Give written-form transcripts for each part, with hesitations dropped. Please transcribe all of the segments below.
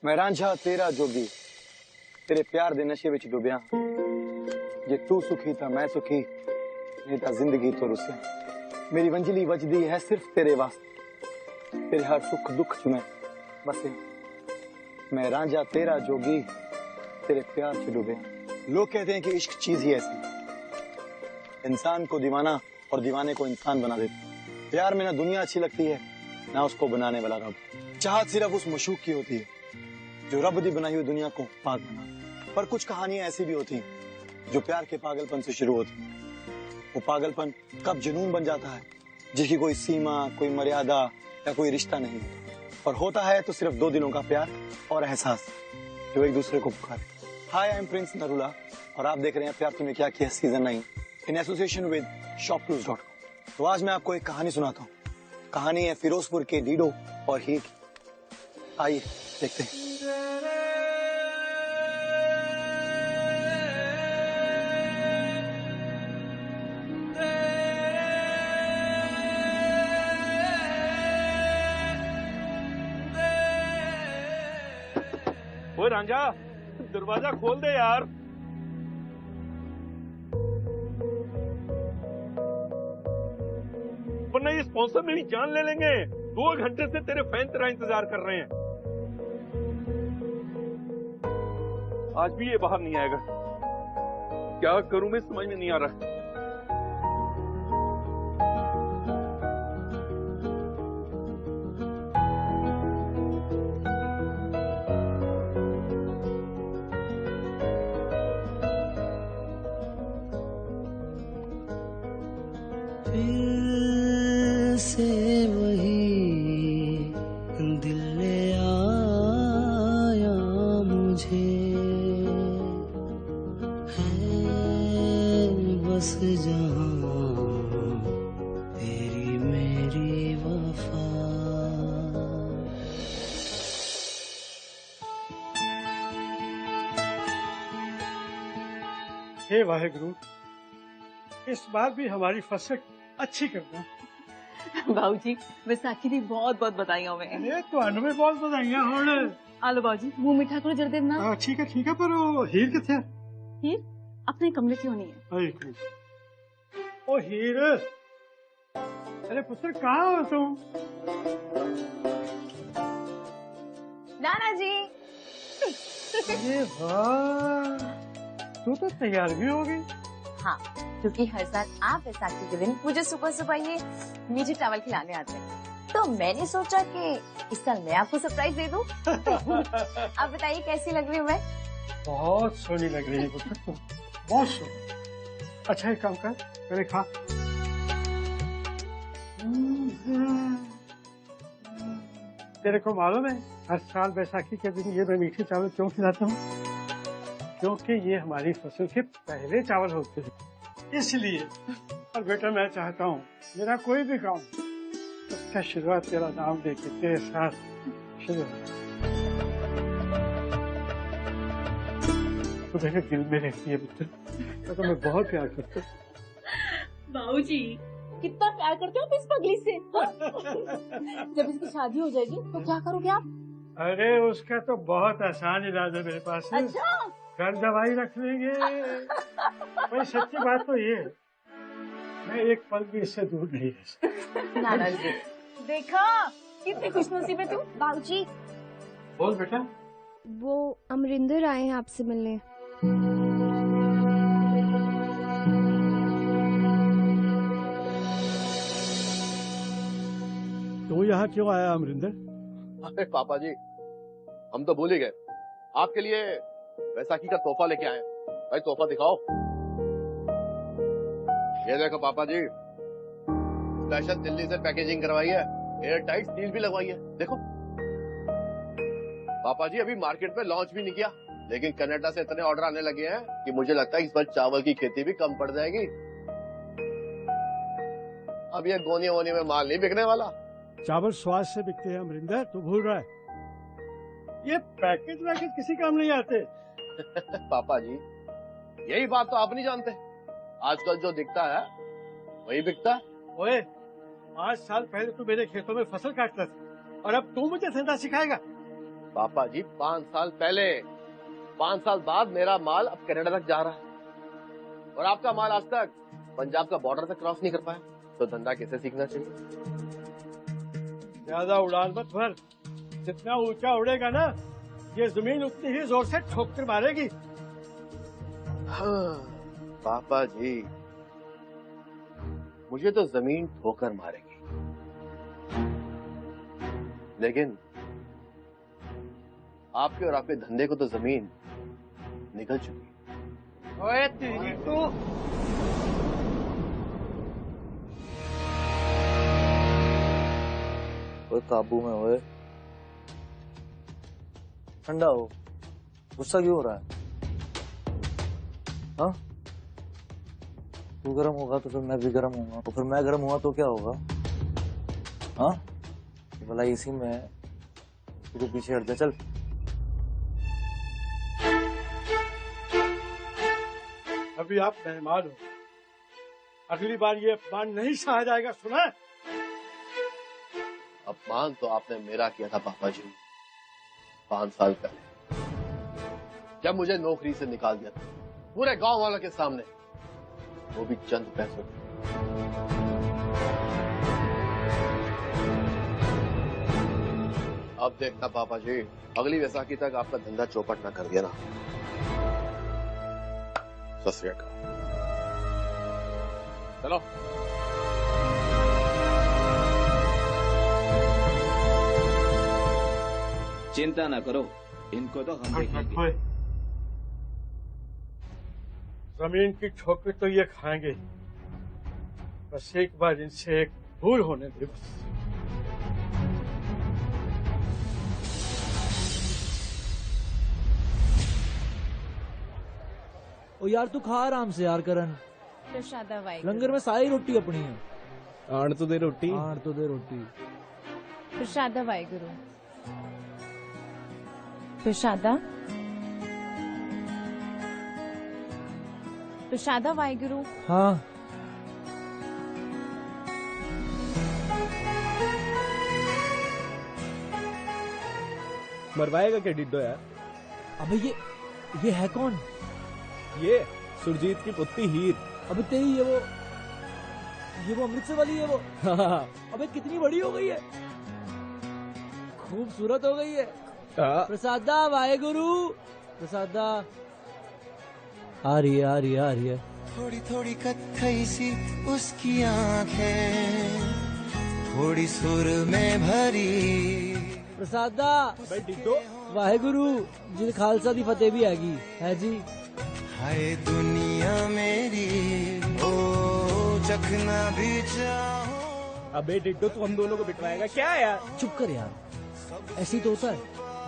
मैं रांझा तेरा जोगी तेरे प्यार दे नशे विच डुबिया जे तू सुखी था मैं सुखी नहीं था जिंदगी तो रुसिया मेरी वंजली वजदी है सिर्फ तेरे वास्ते तेरे हर सुख दुख च मैं बसे मैं रांझा तेरा जोगी तेरे प्यार च डुबिया। लोग कहते हैं कि इश्क चीज ही ऐसी इंसान को दीवाना और दीवाने को इंसान बना देती। प्यार में ना दुनिया अच्छी लगती है ना उसको बनाने वाला रब। चाहत सिर्फ उस मशूक की होती है जो रब दी बनाई हुई दुनिया को पाक बना। पर कुछ कहानियां ऐसी भी होती हैं जो प्यार के पागलपन से शुरू होती हैं। वो पागलपन कब जुनून बन जाता है जिसकी कोई सीमा कोई मर्यादा या कोई रिश्ता नहीं और होता है तो सिर्फ 2 दिनों का प्यार और एहसास जो एक दूसरे को पुकारे। हाय आई एम प्रिंस नरूला और आप देख रहे हैं प्यार तूने क्या किया season 9 in association with shopclues.com। तो आज मैं आपको एक कहानी सुनाता हूँ। कहानी है फिरोजपुर के डीडो और हीर की। आइए देखते हैं। ओए रांझा दरवाजा खोल दे यार। वरना ये स्पॉन्सर मेरी जान ले लेंगे। 2 घंटे से तेरे फैन तेरा इंतजार कर रहे हैं। आज भी ये बाहर नहीं आएगा। क्या करूं मैं समझ में नहीं आ रहा। से वही दिल ले आया मुझे है बस जहां तेरी मेरी वफा। हे वाहेगुरु, इस बार भी हमारी फसल अच्छी करना। बाबूजी बैसाखी दी बहुत बहुत बधाइयां मैं। अरे ਤੁਹਾਨੂੰ ਵੀ ਬਹੁਤ ਵਧਾਈਆਂ ਹੋਣ। आलो बाबूजी मुंह मीठा करो जरा देर ना। ठीक है पर वो हीर किथे है? हीर अपने कमरे क्यों नहीं है? ओ हीर, अरे पुत्र कहाँ हो तुम? नाना जी। अरे वाह, तू तो तैयार भी हो गई। हाँ, क्योंकि हर साल आप बैसाखी के दिन मुझे सुबह सुबह ये मीठे चावल खिलाने आते हैं, तो मैंने सोचा कि इस साल मैं आपको सरप्राइज दे दूं। आप बताइए कैसी लग रही हूँ मैं? बहुत सोनी लग रही है पुत्र, बहुत सोनी। अच्छा एक काम कर, पहले खा। तेरे को मालूम है हर साल बैसाखी के दिन ये मैं मीठे चावल क्यों खिलाता हूँ? क्योंकि ये हमारी फसल के पहले चावल होते हैं, इसलिए। और बेटा मैं चाहता हूँ मेरा कोई भी काम उसका शुरुआत तेरा नाम देके तेरे साथ शुरू हो। तो मेरे दिल में रहती है पुत्र, तो मैं बहुत प्यार करता हूँ। बाबूजी कितना प्यार करते हो आप इस पगली से? जब इसकी शादी हो जाएगी तो क्या करोगे आप? अरे उसका तो बहुत आसान इलाज है मेरे पास। अच्छा? घर दवाई रख लेंगे। भाई सच्ची बात तो ये, मैं एक पल भी इससे दूर नहीं रह सकता। नाना जी देखा कितनी खुशनसीब है तुम। बाबूजी बोल बेटा। वो अमरिंदर आए हैं आपसे मिलने। तू यहाँ क्यों आया अमरिंदर? अरे पापा जी हम तो भूल ही गए, आपके लिए बैसाखी का तोहफा लेके आए। भाई तोहफा दिखाओ। ये देखो पापा जी, स्पेशल दिल्ली से पैकेजिंग करवाई है, एयर टाइट सील भी लगवाई है। देखो पापा जी अभी मार्केट में लॉन्च भी नहीं किया, लेकिन कनाडा से इतने ऑर्डर आने लगे हैं कि मुझे लगता है इस बार चावल की खेती भी कम पड़ जाएगी। अब ये गोनी वोनी में माल नहीं बिकने वाला। चावल स्वाद से बिकते हैं अमरिंदर, तू भूल रहा है। ये पैकेज वैकेज किसी काम नहीं आते। पापा जी यही बात तो आप नहीं जानते, आजकल जो दिखता है वही बिकता है। ओए 5 साल पहले तू मेरे खेतों में फसल काटता था और अब तू मुझे धंधा सिखाएगा? पापा जी 5 साल पहले, 5 साल बाद मेरा माल अब कनाडा तक जा रहा है और आपका माल आज तक पंजाब का बॉर्डर तक क्रॉस नहीं कर पाया, तो धंधा कैसे सीखना चाहिए? ज्यादा उड़ान मत भर, जितना ऊंचा उड़ेगा ना ये जमीन उतनी ही जोर से ठोकर मारेगी। हाँ, पापा जी मुझे तो जमीन ठोकर मारेगी, लेकिन आपके और आपके धंधे को तो जमीन निकल चुकी है। ओए तेरी तो ओए काबू में ओए, ठंडा हो, गुस्सा क्यों हो रहा है? हाँ, तू गर्म होगा तो फिर मैं भी गर्म होऊंगा, तो फिर मैं गर्म हुआ तो क्या होगा? हाँ, भला इसी में तू तो पीछे हट जा, चल। अभी आप मेहमान हो, अगली बार ये अपमान नहीं सहा जाएगा, सुना? अपमान तो आपने मेरा किया था पापा जी 5 साल पहले, जब मुझे नौकरी से निकाल दिया था पूरे गांव वालों के सामने, वो भी चंद पैसों। अब देखना पापा जी, अगली वैसाखी तक आपका धंधा चौपट ना कर दिया ना। सत श्री अकाल। चलो। चिंता ना करो, इनको तो हम देखेंगे। जमीन की ठोकर तो ये खाएंगे, बस एक बार इनसे एक भूल होने दे बस। ओ यार तू खा आराम से यार करण, प्रसादा वाई लंगर में सारी रोटी अपनी है। आड़ तो दे रोटी। आड़ तो दे रोटी। प्रसादा वाहिगुरु। प्रसादा प्रसादा वाहिगुरु। हाँ मरवाएगा क्या डिड्डो यार? अबे ये है कौन? ये सुरजीत की पुत्री हीर। अबे तेरी ये वो अमृतसर वाली है वो। अबे कितनी बड़ी हो गई है, खूबसूरत हो गई है। प्रसादा वाहेगुरु, प्रसादा आ रही है। थोड़ी थोड़ी कत्थई सी उसकी आंखें, थोड़ी सुर में भरी। प्रसादा भाई डिड्डो वाहेगुरु जी खालसा दी फतेह भी हैगी है जी। हाय दुनिया मेरी ओ चखना भी चाहो। अबे डिड्डो तू हम दोनों को बिठवाएगा क्या यार? चुप कर यार, ऐसे ही तो होता है,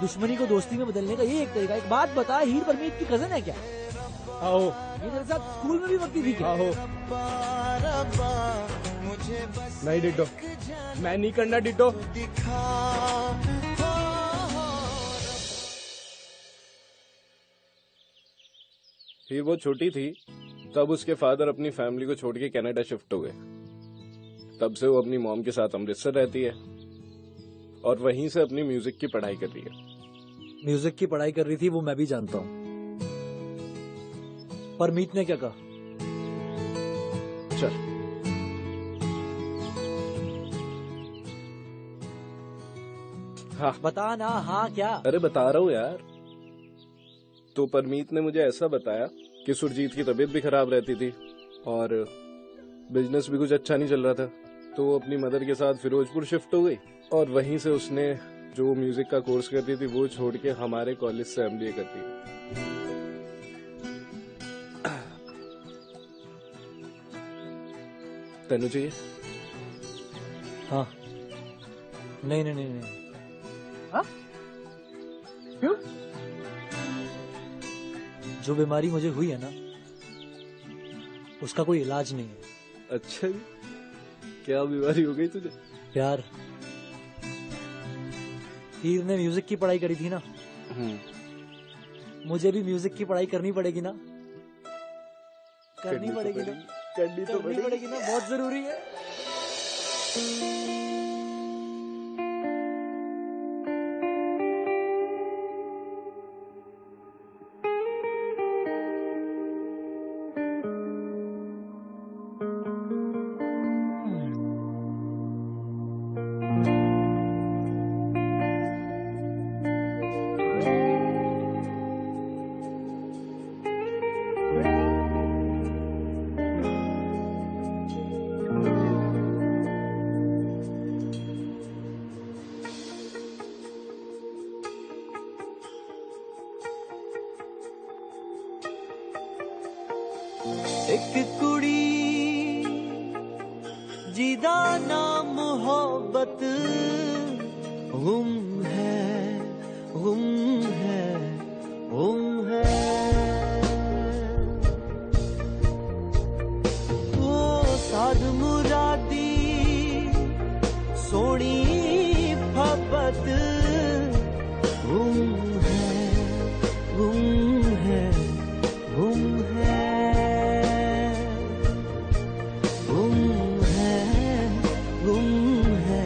दुश्मनी को दोस्ती में बदलने का ये एक तरीका। एक बात बता, हीर परमीत की कजन है क्या? आओ, ये मेरे साथ स्कूल में भी पढ़ती थी क्या? आओ। नहीं डिड्डो, मैं नहीं करना डिड्डो। फिर वो छोटी थी तब उसके फादर अपनी फैमिली को छोड़ के कनाडा शिफ्ट हो गए। तब से वो अपनी मॉम के साथ अमृतसर रहती है और वहीं से अपनी म्यूजिक की पढ़ाई कर रही है। म्यूजिक की पढ़ाई कर रही थी वो मैं भी जानता हूँ, पर मीत ने क्या कहा? चल हाँ बता ना। हाँ क्या? अरे बता रहा हूँ यार। तो परमीत ने मुझे ऐसा बताया कि सुरजीत की तबीयत भी खराब रहती थी और बिजनेस भी कुछ अच्छा नहीं चल रहा था, तो वो अपनी मदर के साथ फिरोजपुर शिफ्ट हो गई और वहीं से उसने जो म्यूजिक का कोर्स करती थी वो छोड़ के हमारे कॉलेज से MBA करती है। तेनू चाहिए? हाँ। नहीं। हाँ? क्यों? जो बीमारी मुझे हुई है ना, उसका कोई इलाज नहीं है। अच्छा जी, क्या बीमारी हो गई तुझे? प्यार। हीर ने म्यूजिक की पढ़ाई करी थी ना, मुझे भी म्यूजिक की पढ़ाई करनी पड़ेगी ना। करनी पड़ेगी ना, करनी पड़ेगी ना, बहुत जरूरी है। नाम मोहब्बत गुम है, गुम है, गुम है। ओ साध मुरादी सोनी मोहब्बत गुम है, गुम है, गुम है, गुम है, गुम है।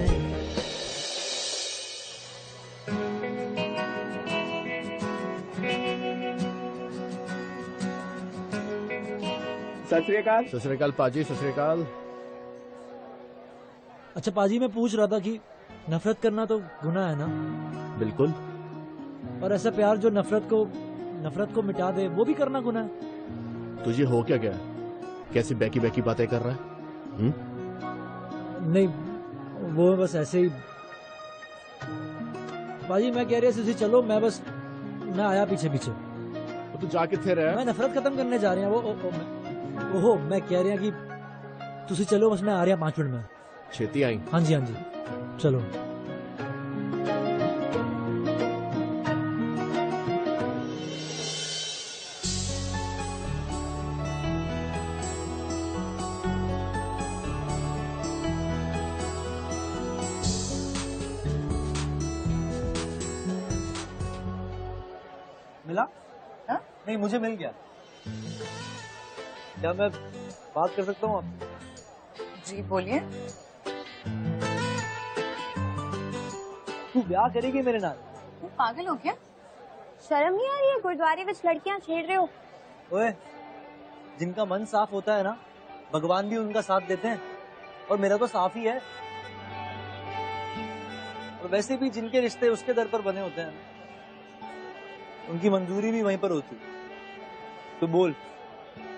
सत श्री अकाल पाजी, सत श्री अकाल। अच्छा पाजी, मैं पूछ रहा था कि नफरत करना तो गुनाह है ना? बिल्कुल। और ऐसा प्यार जो नफरत को मिटा दे, वो भी करना गुनाह है? तुझे हो क्या गया? कैसी बैकी बैकी बातें कर रहा है? नहीं, वो बस ऐसे ही। पाजी मैं कह रही थी चलो, मैं आया पीछे पीछे। तो तू जा किथे रहा है? मैं नफरत खत्म करने जा रहे हैं। ओहो, मैं कह रही हूँ कि तुसी चलो, बस मैं आ रहा 5 मिनट में। छेती आई? हाँ जी, चलो। मिला? हाँ? नहीं, मुझे मिल गया। क्या मैं बात कर सकता हूँ आपसे? जी बोलिए। तू ब्याह करेगी मेरे नाल? तुम पागल हो क्या? शर्म नहीं आ रही है? गुरुद्वारे में लड़कियां छेड़ रहे हो। ओए, जिनका मन साफ होता है ना, भगवान भी उनका साथ देते हैं, और मेरा तो साफ ही है। और वैसे भी जिनके रिश्ते उसके दर पर बने होते हैं, उनकी मंजूरी भी वहीं पर होती। तो बोल,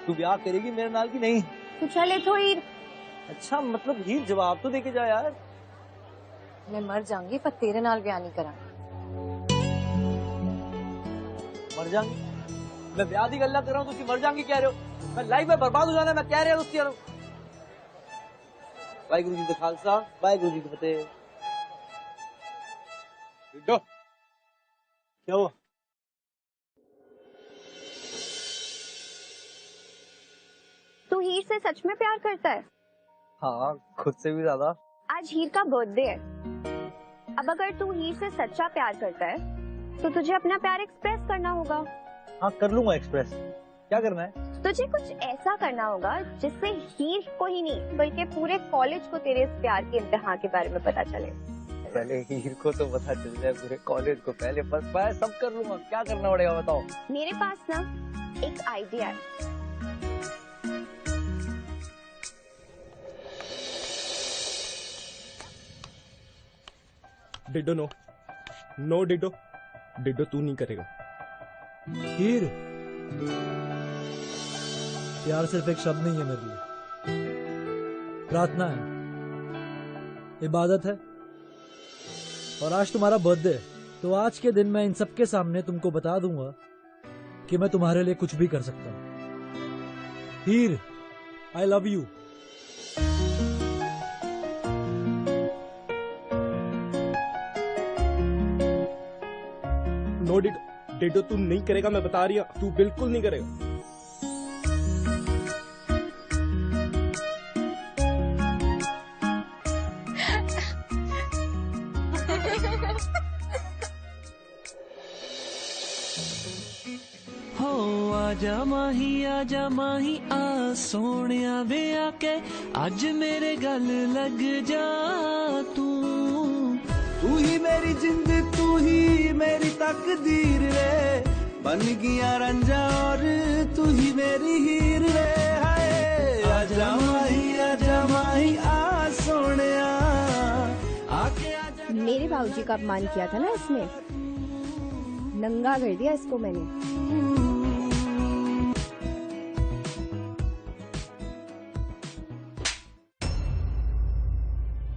तू ब्याह करेगी मेरे नाल की नहीं? तू चले तो हीर। अच्छा, मतलब हीर जवाब तो देके जा यार। मैं मर जाऊंगी पर तेरे नाल ब्याह नहीं करा। मर जाऊंगी? मैं ब्याह की गल्ला कर रहा हूँ, तुम मर जाऊंगी कह रहे हो? मैं लाइफ में बर्बाद हो जाना, मैं कह रहा हूँ दोस्ती। वाहिगुरु जी का खालसा, वाहिगुरु जी की फतेह। क्या हुआ? तू हीर से सच में प्यार करता है? हाँ, खुद से भी ज्यादा। आज हीर का बर्थडे है। अब अगर तू हीर से सच्चा प्यार करता है तो तुझे अपना प्यार एक्सप्रेस करना होगा। हाँ, कर लूंगा एक्सप्रेस। क्या करना है? तुझे कुछ ऐसा करना होगा जिससे हीर को ही नहीं बल्कि पूरे कॉलेज को तेरे इस प्यार के इम्तिहान के बारे में पता चले। पहले हीर को तो पता चल जाए, पूरे कॉलेज को। पहले बस मैं सब कर लूंगा। क्या करना पड़ेगा बताओ? मेरे पास ना एक आइडिया है। डिडो नो, नो डिडो, डिडो तू नहीं करेगा। हीर, प्यार सिर्फ एक शब्द नहीं है मेरे लिए, प्रार्थना है, इबादत है। और आज तुम्हारा बर्थडे है, तो आज के दिन मैं इन सबके सामने तुमको बता दूंगा कि मैं तुम्हारे लिए कुछ भी कर सकता हूँ। हीर, आई लव यू। नो डिडो, डिडो तू नहीं करेगा, मैं बता रही हूँ, तू बिल्कुल नहीं करेगा। हो आजा माही आ सोनिया वे आके आज मेरे गल लग जा। तू ही मेरी जिंद, तू ही मेरी तकदीर रे, बन गया रंजा और तू ही मेरी हीर रे। हाय आजा माही आ सोनिया आके आजा। मेरे बाबूजी का अपमान किया था ना इसने, नंगा कर दिया इसको मैंने।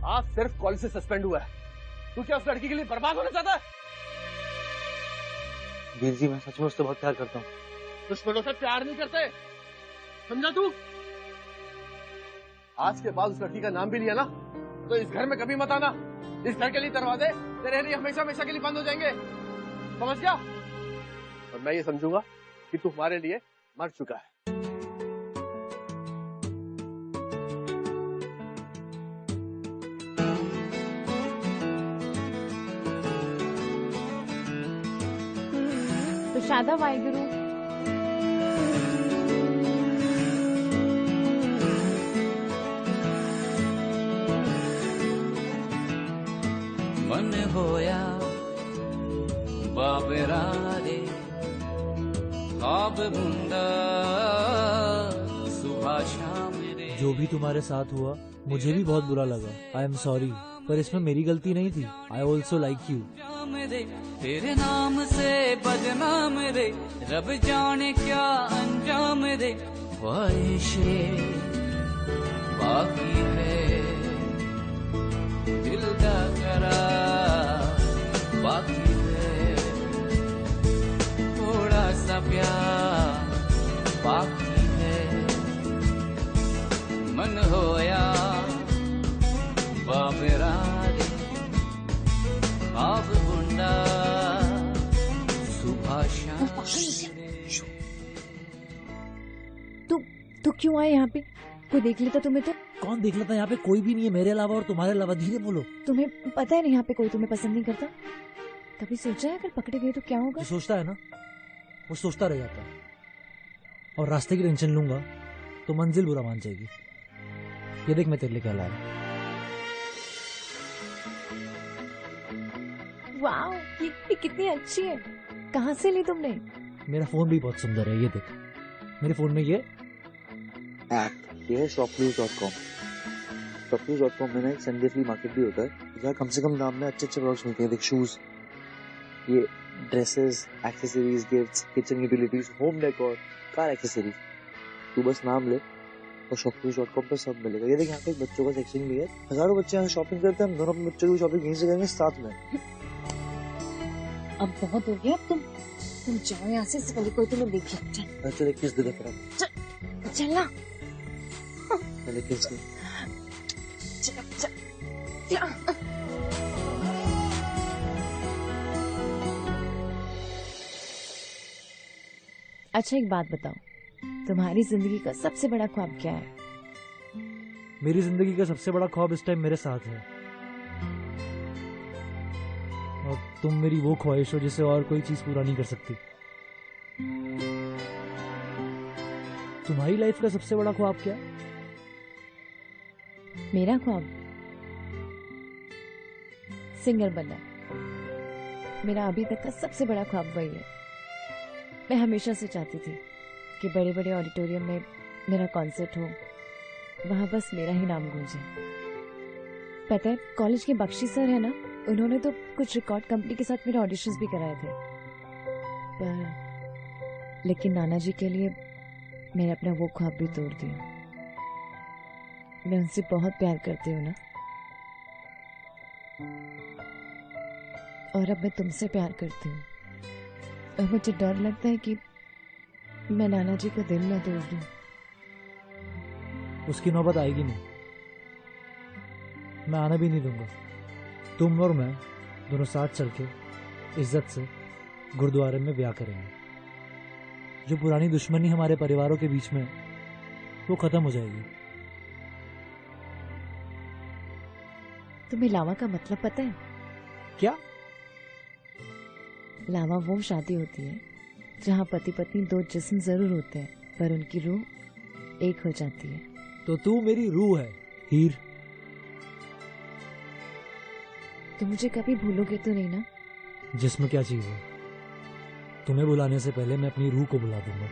आज सिर्फ कॉलेज से सस्पेंड हुआ है। तू क्या उस लड़की के लिए बर्बाद होना चाहता है? वीर जी, मैं सच में उससे बहुत प्यार करता हूँ। दुश्मनों से प्यार नहीं करते, समझा तू? आज के बाद उस लड़की का नाम भी लिया ना तो इस घर में कभी मत आना। इस घर के लिए दरवाजे तेरे लिए हमेशा हमेशा के लिए बंद हो जाएंगे, समझ गया? और मैं ये समझूंगा कि तू हमारे लिए मर चुका है। तो शादा वाहिगुरु। मन होया बाबरा रे ख्वाब बुंदा सुबह शाम रे। जो भी तुम्हारे साथ हुआ मुझे भी बहुत बुरा लगा। आई एम सॉरी, पर इसमें मेरी गलती नहीं थी। I also like you. तेरे नाम से बदनाम रे, रब जाने क्या अंजाम रे। ख्वाहिशें बाकी है, दिल का करार बाकी है, थोड़ा सा प्यार बाकी है। मन होया बाबरा रे ख्वाब बुंदा सुबह शाम। तू क्यों आए यहाँ पे? कोई देख लेता तुम्हें तो? कौन देख लेता? यहाँ पे कोई भी नहीं है मेरे अलावा और तुम्हारे अलावा। धीरे बोलो। तुम्हें पता है ना यहाँ पे कोई तुम्हें पसंद नहीं करता? कभी सोचा है अगर पकड़े गए तो क्या होगा? जो सोचता है ना वो सोचता रह जाता है, और रास्ते की टेंशन लूंगा तो मंजिल बुरा मान जाएगी। ये देख मैं तेरे लिए क्या लाया। वाह, ये कितनी अच्छी है। कहाँ से ली तुमने? मेरा फोन भी बहुत सुंदर है। ये देख मेरे फोन में ये ऐप, ये है shopnews.com। shopnews.com में ना एक संडे फ्ली मार्केट भी होता है, जहाँ कम से कम दाम में अच्छे अच्छे प्रोडक्ट्स मिलते हैं। देख शूज, ये dresses, accessories, gifts, kitchen utilities, home decor, car accessories. तू बस नाम ले और shopnews.com पे सब मिलेगा। ये देख यहाँ पे एक बच्चों का सेक्शन भी है। हजारों बच्चे यहाँ शॉपिंग करते हैं, हम दोनों अपने बच्चों की शॉपिंग यहीं से करेंगे साथ में। अब बहुत हो गया। अब तुम जाओ यहाँ से, इससे पहले कोई तुम्हें देखे। चल एक किस दे दे फटाफट। चल ना। पहले किस दे। अच्छा एक बात बताओ, तुम्हारी जिंदगी का सबसे बड़ा ख्वाब क्या है? मेरी जिंदगी का सबसे बड़ा ख्वाब इस टाइम मेरे साथ है, और तुम मेरी वो ख्वाहिश हो जिसे और कोई चीज पूरा नहीं कर सकती। तुम्हारी लाइफ का सबसे बड़ा ख्वाब क्या है? मेरा ख्वाब सिंगर बनना। मेरा अभी तक का सबसे बड़ा ख्वाब वही है। मैं हमेशा से चाहती थी कि बड़े बड़े ऑडिटोरियम में मेरा कॉन्सर्ट हो, वहां बस मेरा ही नाम गूंजे। पता है, कॉलेज के बख्शी सर है ना, उन्होंने तो कुछ रिकॉर्ड कंपनी के साथ मेरे ऑडिशंस भी कराए थे, पर लेकिन नाना जी के लिए मैंने अपना वो ख्वाब भी तोड़ दिया। मैं उनसे बहुत प्यार करती हूँ ना, और अब मैं तुमसे प्यार करती हूँ, और मुझे डर लगता है कि मैं नाना जी का दिल न तोड़ दूं। उसकी नौबत आएगी नहीं, मैं आने भी नहीं दूंगा। तुम और मैं दोनों साथ चल के इज्जत से गुरुद्वारे में ब्याह करेंगे। जो पुरानी दुश्मनी हमारे परिवारों के बीच में वो खत्म हो जाएगी। तुम्हें लावा का मतलब पता है? क्या? लावा वो शादी होती है जहाँ पति पत्नी दो जिस्म जरूर होते हैं, पर उनकी रूह एक हो जाती है। तो तू मेरी रूह है हीर। तुम मुझे कभी भूलोगे तो नहीं ना? जिस्म क्या चीज है? तुम्हें बुलाने से पहले मैं अपनी रूह को बुला दूंगा।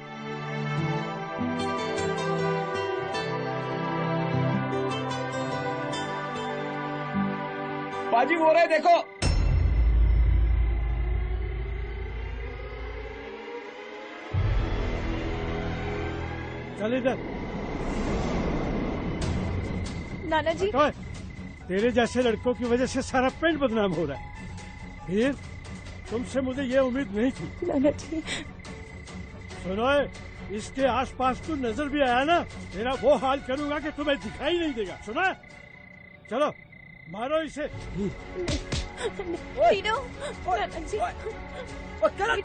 बाजी हो रहा है, देखो। चल इधर। नाना जी, तेरे जैसे लड़कों की वजह से सारा पिंड बदनाम हो रहा है। फिर तुमसे मुझे ये उम्मीद नहीं थी। नाना जी, सुनो, इसके आसपास तू नजर भी आया ना, तेरा वो हाल करूंगा कि तुम्हें दिखाई नहीं देगा। सुना? चलो मारो इसे। हीरो, करण जी। करण,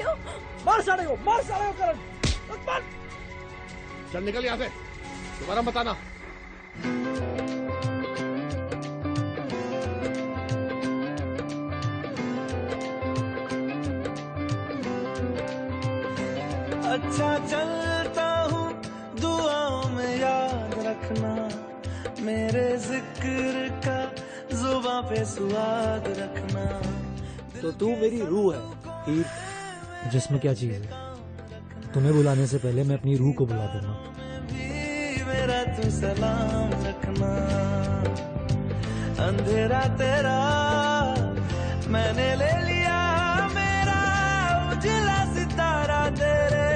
मार साले को करण। मार। चल निकल यहाँ से, दोबारा मत आना। अच्छा चलता हूँ, दुआओं में याद रखना, मेरे जिक्र का जुबां पे स्वाद रखना। तो तू मेरी रूह है हीर। जिसमें क्या चीज है? तुम्हें बुलाने से पहले मैं अपनी रूह को बुला दूंगा। मेरा तू सलाम रखना, अंधेरा तेरा मैंने ले लिया, मेरा उजला सितारा तेरे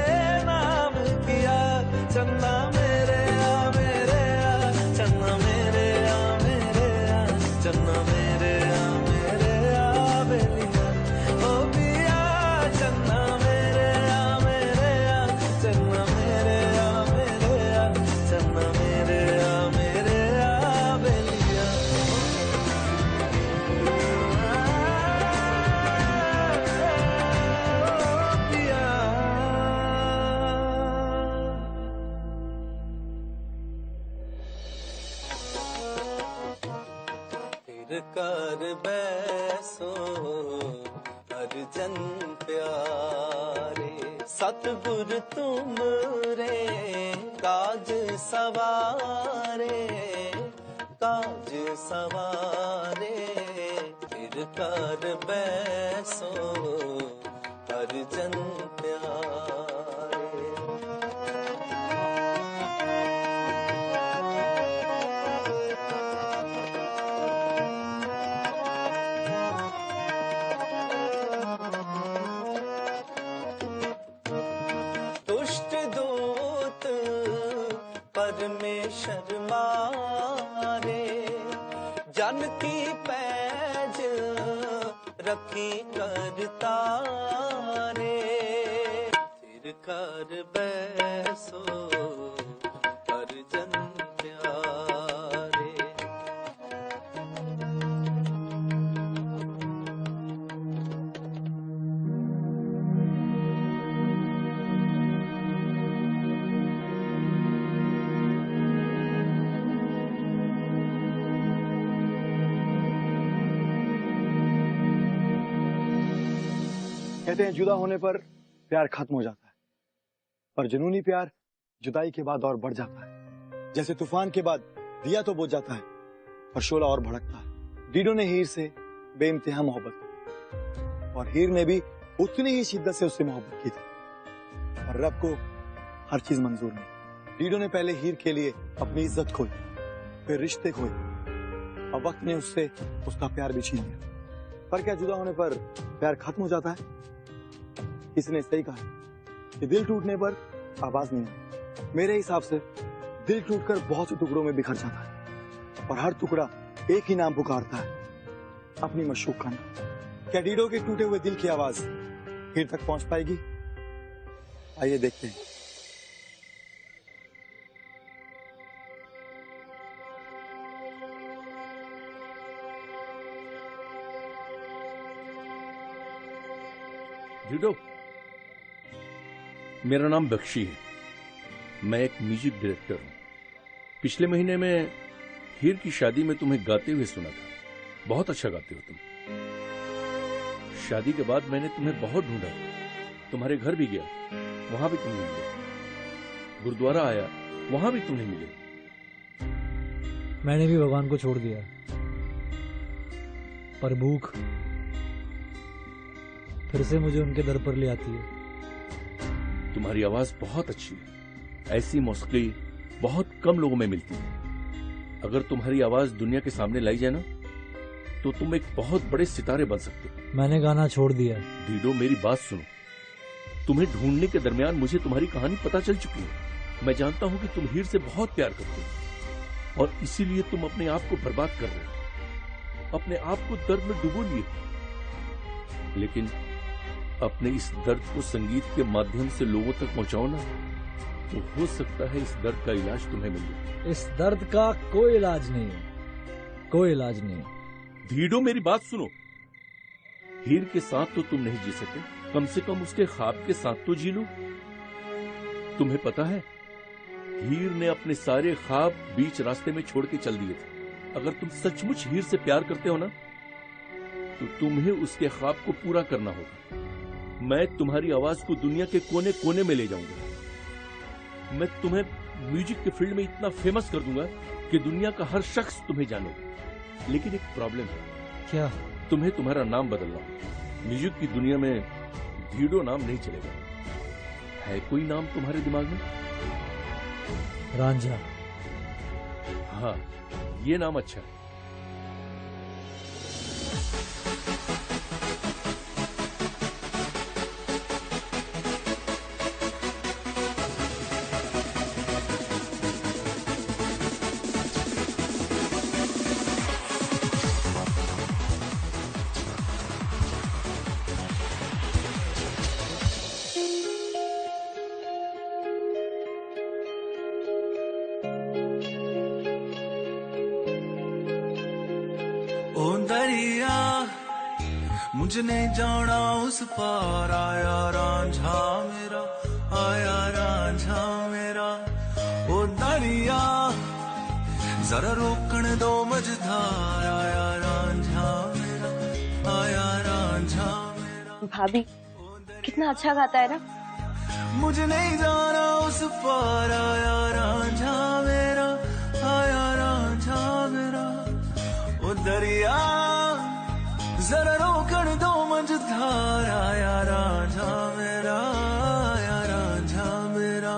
नाम किया। चन्ना मेरे आ मेरे आ, चन्ना मेरे आ मेरे आ, चन्ना मेरे आ मेरे आ बेलिया, ओ पिया चन्ना मेरे आ मेरे आ, चन्ना मेरे आ मेरे आ, चन्ना मेरे आ मेरे आ बेलिया। फिर कर बैसो अर्जन प्यारे, सतगुर तुम रे काज सवारे, काज सवारे। फिर कर बैसो अर्जन प्यारे। दुष्ट दूत परमेश्वर मारे, जन की पैज रखी करतारे। फिर कर बैसो अर्जन प्यारे। कहते हैं जुदा होने पर प्यार खत्म हो जाता है, पर जुनूनी प्यार जुदाई के बाद और बढ़ जाता है। जैसे तूफान के बाद दिया तो बुझ जाता है, पर शोला और भड़कता है। डीडो ने हीर से बेइंतहा मोहब्बत की, और हीर ने भी उतनी ही शिद्दत से उससे मोहब्बत की थी, पर रब को हर चीज मंजूर नहीं। डीडो ने पहले हीर के लिए अपनी इज्जत खोई, फिर रिश्ते खोए, और वक्त ने उससे उसका प्यार भी छीन लिया। पर क्या जुदा होने पर प्यार खत्म हो जाता है? इसने सही कहा कि दिल टूटने पर आवाज नहीं आती। मेरे हिसाब से दिल टूटकर बहुत से टुकड़ों में बिखर जाता है, और हर टुकड़ा एक ही नाम पुकारता है, अपनी मशूक का नाम। क्या डीडो के टूटे हुए दिल की आवाज हीर तक पहुंच पाएगी? आइए देखते हैं। डीडो, मेरा नाम बख्शी है, मैं एक म्यूजिक डायरेक्टर हूं। पिछले महीने में हीर की शादी में तुम्हें गाते हुए सुना था। बहुत अच्छा गाते हो तुम। शादी के बाद मैंने तुम्हें बहुत ढूंढा, तुम्हारे घर भी गया, वहां भी तुम नहीं मिले। गुरुद्वारा आया, वहां भी तुम नहीं मिले। मैंने भी भगवान को छोड़ दिया, पर भूख फिर से मुझे उनके दर पर ले आती है। तुम्हारी आवाज बहुत अच्छी है, ऐसी मौसीकी बहुत कम लोगों में मिलती है। अगर तुम्हारी आवाज दुनिया के सामने लाई जाए ना, तो तुम एक बहुत बड़े सितारे बन सकते हो। मैंने गाना छोड़ दिया। डीडो, मेरी बात सुनो। तुम्हें ढूंढने के दरमियान मुझे तुम्हारी कहानी पता चल चुकी है। मैं जानता हूं कि तुम हीर से बहुत प्यार करते हो, और इसीलिए तुम अपने आप को बर्बाद कर रहे हो, अपने आप को दर्द में डुबो लिए। लेकिन अपने इस दर्द को संगीत के माध्यम से लोगों तक पहुंचाओ ना, तो हो सकता है इस दर्द का इलाज तुम्हें मिल जाए। इस दर्द का कोई इलाज नहीं है, कोई इलाज नहीं। धीडो मेरी बात सुनो। हीर के साथ तो तुम नहीं जी सकते, कम से कम उसके ख्वाब के साथ तो जी लो। तुम्हें पता है, हीर ने अपने सारे ख्वाब बीच रास्ते में छोड़ के चल दिए थे। अगर तुम सचमुच हीर से प्यार करते हो ना, तो तुम्हें उसके ख्वाब को पूरा करना होगा। मैं तुम्हारी आवाज को दुनिया के कोने कोने में ले जाऊंगा। मैं तुम्हें म्यूजिक के फील्ड में इतना फेमस कर दूंगा कि दुनिया का हर शख्स तुम्हें जाने। लेकिन एक प्रॉब्लम है। क्या? तुम्हें तुम्हारा नाम बदलना। म्यूजिक की दुनिया में धीडो नाम नहीं चलेगा। है कोई नाम तुम्हारे दिमाग में? रांझा। हाँ, ये नाम अच्छा है। ओ दरिया मुझे नहीं जाना उस पार, आया रांझा मेरा, आया रांझा मेरा। ओ दरिया जरा रोकने दो मझधार, आया रांझा मेरा, आया रांझा मेरा। भाभी कितना अच्छा गाता है ना। मुझे नहीं जाना उस पार, आया रांझा मेरा, आया रांझा मेरा। ओ दरिया जरा रोकन दो मझधार, आया रांझा मेरा, आया रांझा मेरा।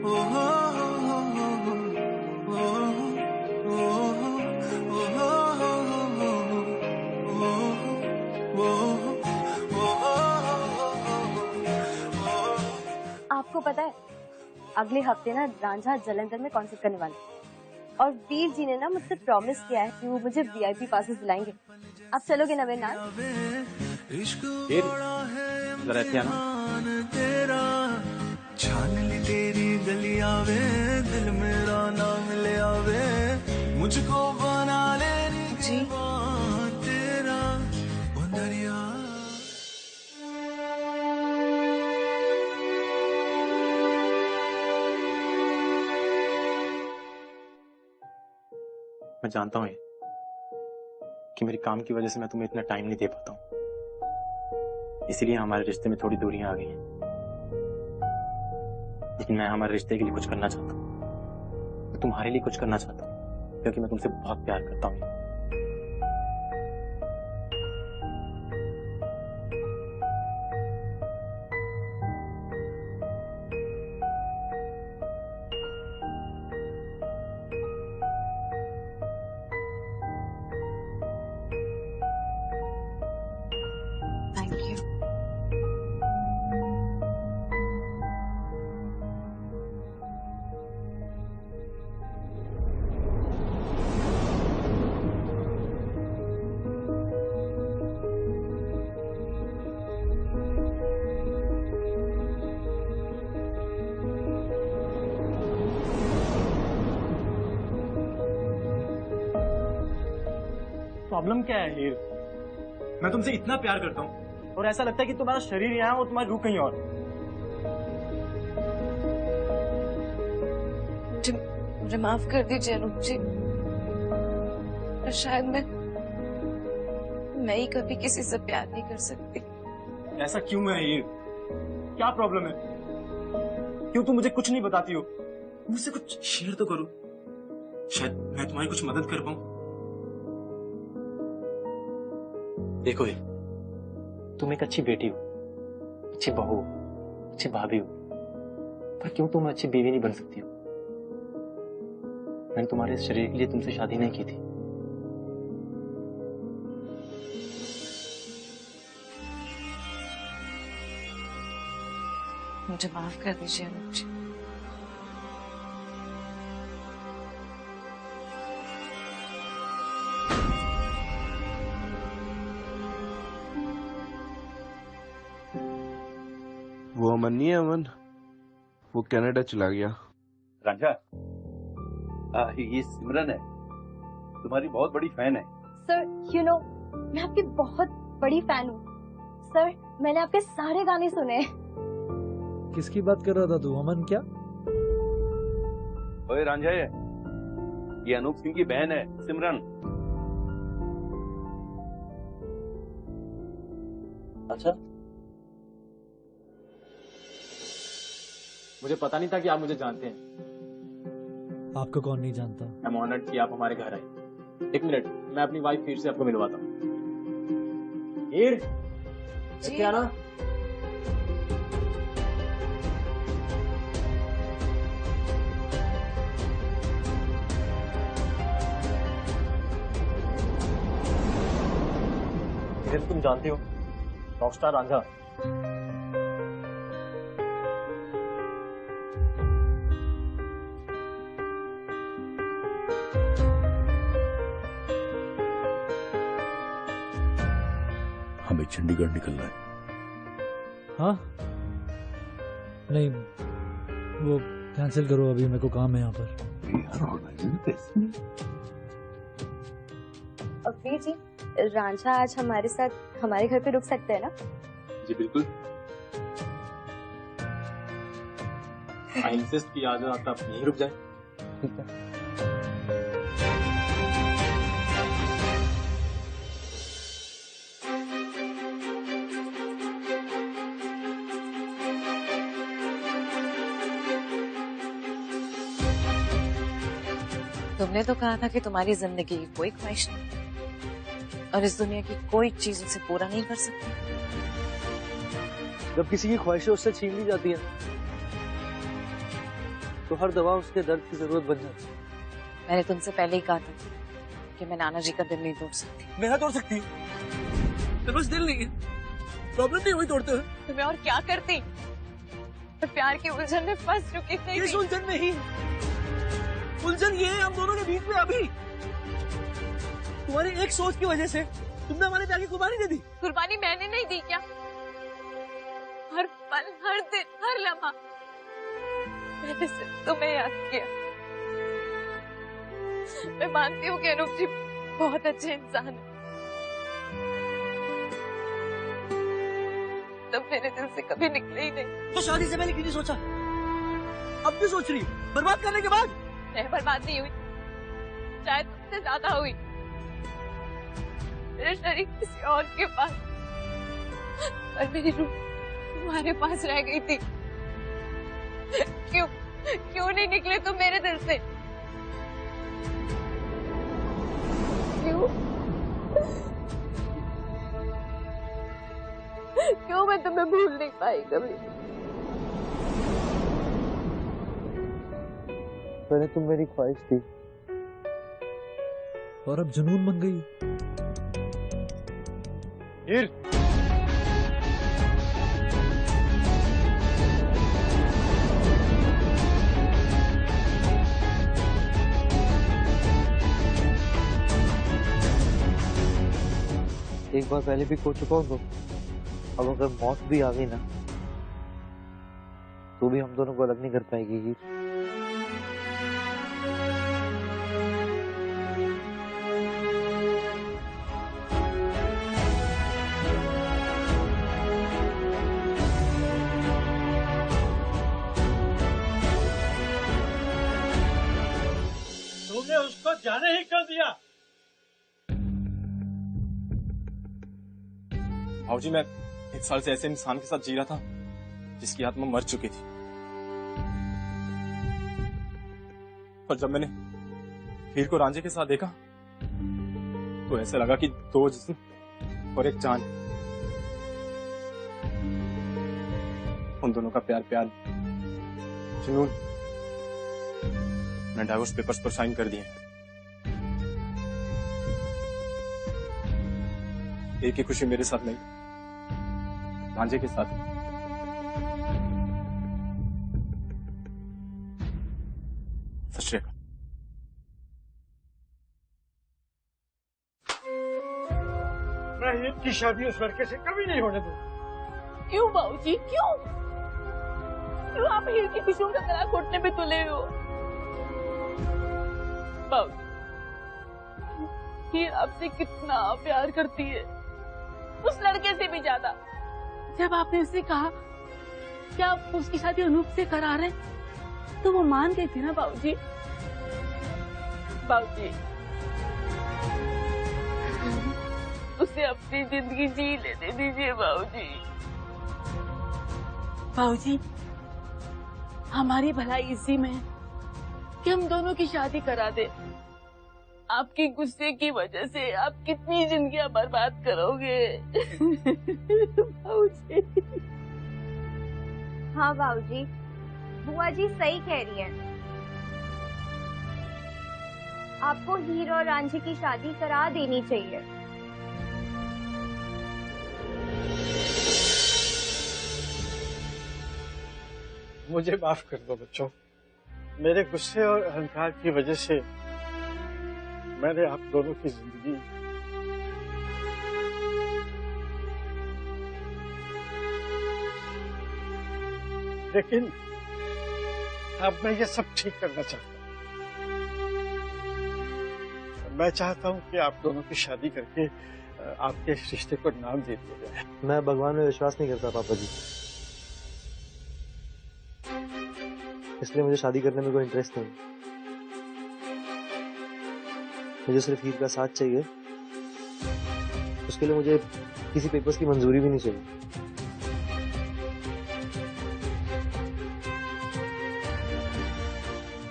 ओ हो हो हो हो ओ हो आपको पता है अगले हफ्ते ना रांझा जालंधर में कॉन्सर्ट करने वाला है। और वीर जी ने ना मुझसे प्रॉमिस किया है कि वो मुझे VIP पासेस दिलाएंगे। आप चलोगे ना मेरे नाल? जरा ऐसे आना। छान ली तेरी गलियां वे, दिल मेरा ना मिले आवे, मुझको बना ले जी तेरा ओ दरिया। मैं जानता हूँ कि मेरे काम की वजह से मैं तुम्हें इतना टाइम नहीं दे पाता हूँ, इसीलिए हमारे रिश्ते में थोड़ी दूरियां आ गई हैं। लेकिन मैं हमारे रिश्ते के लिए कुछ करना चाहता हूँ। मैं तुम्हारे लिए कुछ करना चाहता हूँ, क्योंकि मैं तुमसे बहुत प्यार करता हूँ। Thank you. प्रॉब्लम क्या है हीर? मैं तुमसे इतना प्यार करता हूँ और ऐसा लगता है कि तुम्हारा शरीर यहाँ है और तुम्हारी रूह कहीं और। मुझे माफ कर दीजिए अनूप जी। शायद मैं ही कभी किसी से प्यार नहीं कर सकती। ऐसा क्यों है हीर? क्या प्रॉब्लम है? क्यों तुम मुझे कुछ नहीं बताती हो? मुझसे कुछ शेयर तो करो, शायद मैं तुम्हारी कुछ मदद कर पाऊं। देखो हीर, तुम एक अच्छी बेटी हो, अच्छी बहू हो, अच्छी भाभी हो, पर क्यों तुम अच्छी बीवी नहीं बन सकती हो? मैंने तुम्हारे इस शरीर के लिए तुमसे शादी नहीं की थी। मुझे माफ कर दीजिए अनूप जी। वो अमन नहीं है, अमन वो कनाडा चला गया। रांझा, ये सिमरन है, तुम्हारी बहुत बड़ी फैन है। सर यू नो मैं आपकी बहुत बड़ी फैन हूँ सर। मैंने आपके सारे गाने सुने। किसकी बात कर रहा था तू, अमन क्या? ओए रांझा, ये अनूप सिंह की बहन है सिमरन। अच्छा, मुझे पता नहीं था कि आप मुझे जानते हैं। आपको कौन नहीं जानता? आई एम ऑनर्ड कि आप हमारे घर आए। एक मिनट, मैं अपनी वाइफ हीर से आपको मिलवाता हूँ। हीर, क्या ना? तुम जानते हो रॉकस्टार रांझा। हमें चंडीगढ़ निकलना है। हाँ नहीं, वो कैंसिल करो, अभी मेरे को काम है यहाँ पर। वीर जी, रांझा आज हमारे साथ हमारे घर पे रुक सकते हैं ना? जी बिल्कुल। आई इंसिस्ट कि आज रात आप यहीं रुक जाए। ठीक है। तुमने तो कहा था कि तुम्हारी जिंदगी की कोई ख्वाहिश नहीं और इस दुनिया की कोई चीज उसे पूरा नहीं कर सकती। जब किसी की ख्वाहिशें उससे छीन ली जाती है तो हर दवा उसके दर्द की जरूरत बन जाती है। मैंने तुमसे पहले ही कहा था कि मैं नाना जी का दिल नहीं तोड़ सकती। मेरा तोड़ सकती हूँ, मेरे पास दिल नहीं है, प्रॉब्लम नहीं हुई तोड़ते हुए। तो मैं और क्या करती? मैं प्यार की उलझन में फंस चुकी थी। ये उलझन नहीं, उलझन ये है हम दोनों के बीच में। अभी तुम्हारी एक सोच की वजह से तुमने हमारे प्यार की कुर्बानी दे दी। कुर्बानी मैंने नहीं दी क्या? हर पल, हर दिन, हर लम्हा मैंने सिर्फ तुम्हें याद किया। मैं मानती हूँ कि अनूप जी बहुत अच्छे इंसान है, तब मेरे दिल से कभी निकले ही नहीं। तो शादी से पहले क्यों नहीं सोचा? अब भी सोच रही हो? बर्बाद करने के बाद? मैं बर्बाद नहीं हुई, शायद तुमसे ज्यादा हुई। मेरा शरीर किसी और के पास, पर मेरी रूह तुम्हारे पास रह गई थी। क्यों नहीं निकले तुम मेरे दिल से? क्यों मैं तुम्हें भूल नहीं पाई कभी? पहले तुम मेरी ख्वाहिश थी और अब जुनून बन गई। हीर, एक बार पहले भी खो चुका हूँ तो अब अगर मौत भी आ गई ना तो भी हम दोनों को अलग नहीं कर पाएगी हीर। तुमने उसको जाने ही क्यों दिया? भाऊजी, मैं 1 साल से ऐसे इंसान के साथ जी रहा था जिसकी आत्मा मर चुकी थी, और जब मैंने हीर को रांझे के साथ देखा तो ऐसा लगा कि 2 जिस्म और एक जान। उन दोनों का प्यार जुनून मैंने डाइवोर्स पेपर्स पर साइन कर दिए। एक ही खुशी मेरे साथ नहीं, रांझे के साथ। सत श्री अकाल। मैं इनकी शादी उस लड़के से कभी नहीं होने दूंगा। क्यों बाबूजी, क्यों आप हीर की खुशियों का गला घोटने पे तुले हो? बाबूजी, हीर आपसे कितना प्यार करती है, उस लड़के से भी ज्यादा। जब आपने उससे कहा कि आप उसकी शादी अनूप से करा रहे, तो वो मान गई थी ना बाबूजी। बाबूजी, उसे अपनी जिंदगी जी लेने दीजिए बाबूजी। बाबूजी, हमारी भलाई इसी में है कि हम दोनों की शादी करा दे। आपके गुस्से की वजह से आप कितनी जिंदगियां बर्बाद करोगे। बाबूजी। हाँ बाबूजी, बुआ जी सही कह रही है। आपको हीर और रांझे की शादी करा देनी चाहिए। मुझे माफ कर दो बच्चों, मेरे गुस्से और अहंकार की वजह से मैंने आप दोनों की जिंदगी लेकिन अब मैं ये सब ठीक करना चाहता हूँ। मैं चाहता हूँ कि आप दोनों की शादी करके आपके इस रिश्ते को नाम दे दिया जाए। मैं भगवान में विश्वास नहीं करता पापा जी, इसलिए मुझे शादी करने में कोई इंटरेस्ट नहीं। मुझे सिर्फ हीर का साथ चाहिए, उसके लिए मुझे किसी पेपर्स की मंजूरी भी नहीं चाहिए।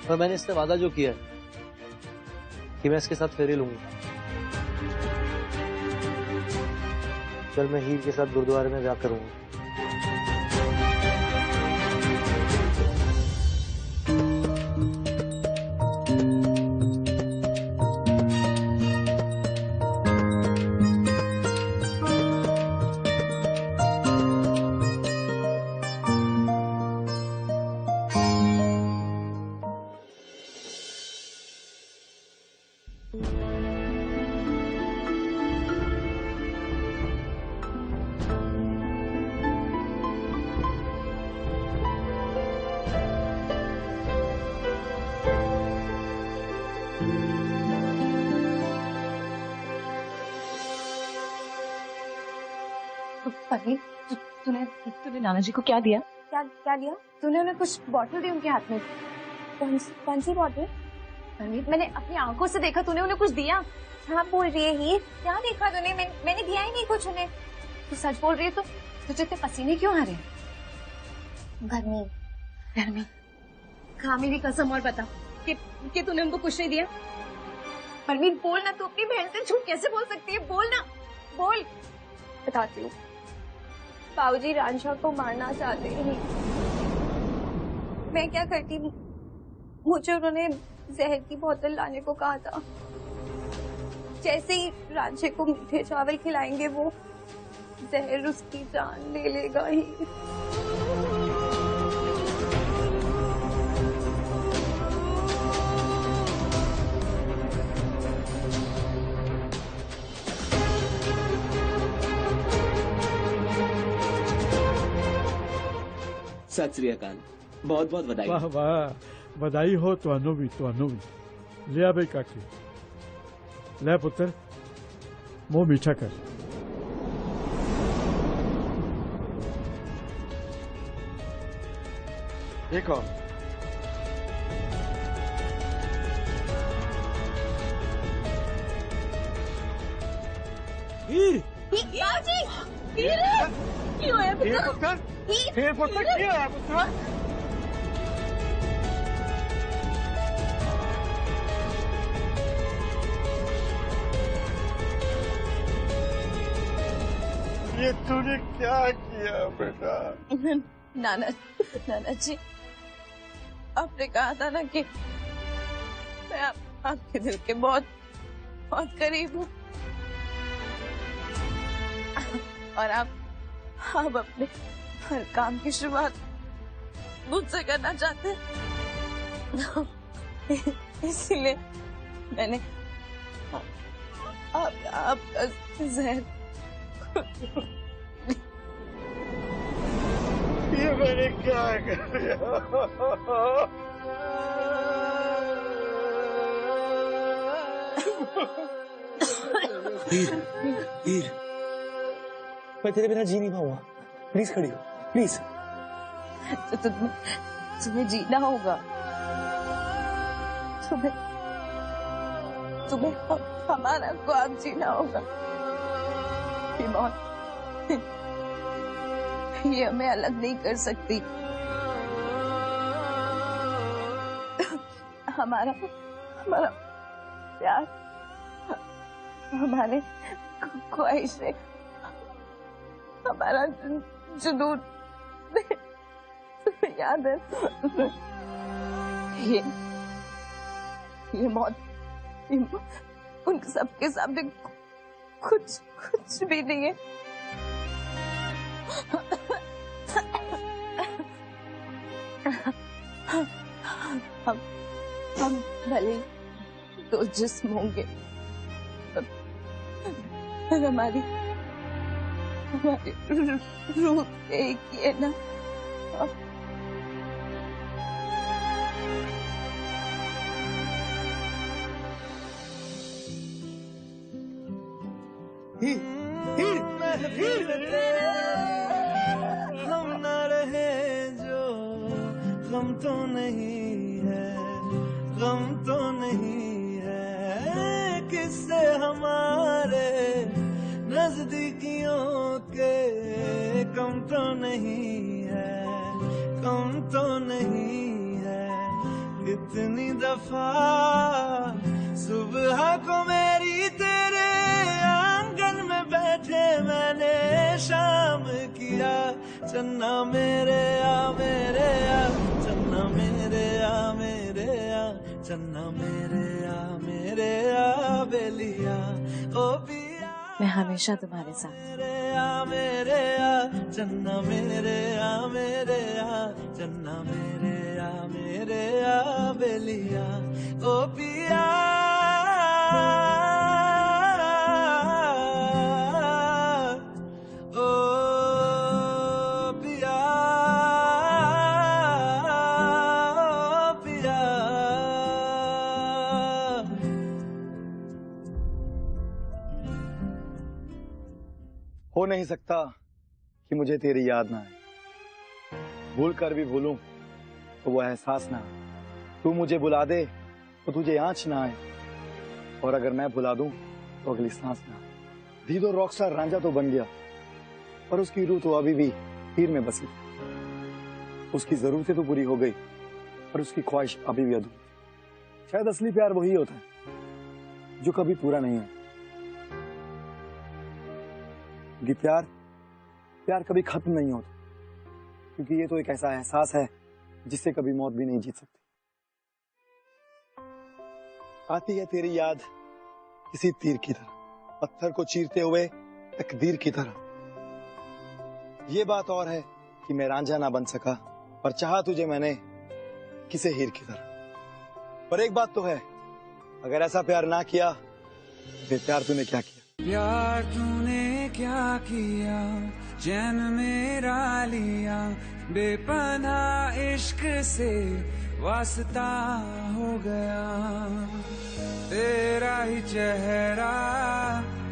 और मैंने इससे वादा जो किया है कि मैं इसके साथ फेरे लूंगा। कल मैं हीर के साथ गुरुद्वारे में ब्याह करूंगा। तूने नाना जी को क्या दिया? क्या दिया? तूने उन्हें कुछ बॉटल दी उनके हाथ में। कौन सी बॉटल? मैंने अपनी आंखों से देखा, तूने उन्हें कुछ दिया। क्या बोल रही है हीर? क्या देखा तूने? मैंने दिया ही नहीं कुछ उन्हें। तू सच बोल रही है? तो तुझे इतने पसीने क्यों आ रहे? गर्मी। खा मेरी कसम और बता कि तूने उनको कुछ नहीं दिया। परमीत बोल ना, तू अपनी बहन से झूठ कैसे बोल सकती है? बोल ना, बोल। बताती हूँ। बाबूजी रांझा को मारना चाहते हैं। मैं क्या करती, मुझे उन्होंने जहर की बोतल लाने को कहा था। जैसे ही रांझे को मीठे चावल खिलाएंगे वो जहर उसकी जान ले लेगा ही। सत श्री अकाल, बहुत बहुत बधाई। वाह वाह, बधाई हो तो भी ले आ भाई काकी, ले पुत्र मुंह मीठा कर। ये कौन? हीर! क्यों है पुत्र? क्या है पुत्र? ये तूने क्या किया बेटा? नाना जी, आपने कहा था ना कि मैं आपके दिल के बहुत बहुत करीब हूँ, और आप अपने हर काम की शुरुआत मुझसे करना चाहते हैं, इसीलिए मैंने आपका जहर ये मैंने क्या कर दिया? हीर, हीर, मैं तेरे बिना जी नहीं पाऊंगा। प्लीज खड़ी हो, प्लीज। तो तुम्हें जीना होगा। तुम्हें हमारा ख्वाब जीना होगा। ये मौत, ये हमें अलग नहीं कर सकती। हमारा प्यार, हमारे ख्वाहिशें, हमारा जुनून, तुम्हें याद है? ये मौत, उन सबके सामने कुछ भी नहीं है। हम भले दो जिस्म होंगे, पर हमारी रूह एक ही है ना। हम न रहे जो गम तो नहीं है, गम तो नहीं है, किससे हमारे नजदीकियों के कम तो नहीं है, कम तो नहीं है। कितनी दफा सुबह को मेरी तेरे आंगन में बैठे मैंने शाम किया, चन्ना मेरे आ मेरे आ, चन्ना मेरे आ मेरे आ, चन्ना मेरे आ मेरे आ बेलिया, ओ पिया मैं हमेशा तुम्हारे साथ। मेरे आ चन्ना मेरे आ मेरे आ, चन्ना मेरे आ बेलिया, ओ पिया हो नहीं सकता कि मुझे तेरी याद ना आए, भूल कर भी भूलूं तो वो एहसास ना आए। तू मुझे बुला दे तो तुझे आँच ना आए, और अगर मैं भुला दूं तो अगली सांस ना आए। दीदो रॉकस्टार रांझा तो बन गया, पर उसकी रूह तो अभी भी हीर में बसी। उसकी जरूरतें तो पूरी हो गई, पर उसकी ख्वाहिश अभी भी अधूरी। शायद असली प्यार वही होता है जो कभी पूरा नहीं है, क्योंकि प्यार कभी खत्म नहीं होता, क्योंकि ये तो एक ऐसा एहसास है जिससे कभी मौत भी नहीं जीत सकती। आती है तेरी याद किसी तीर की तरह, पत्थर को चीरते हुए तकदीर की तरह। ये बात और है कि मैं रांझा ना बन सका, पर चाहा तुझे मैंने किसे हीर की तरह। पर एक बात तो है, अगर ऐसा प्यार ना किया फिर प्यार तूने क्या किया? प्यार तूने क्या किया, चैन मेरा लिया, बेपनाह इश्क से वास्ता हो गया। तेरा ही चेहरा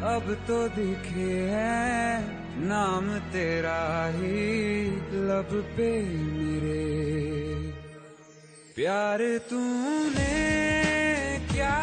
अब तो दिखे है, नाम तेरा ही लब पे मेरे। प्यार तूने क्या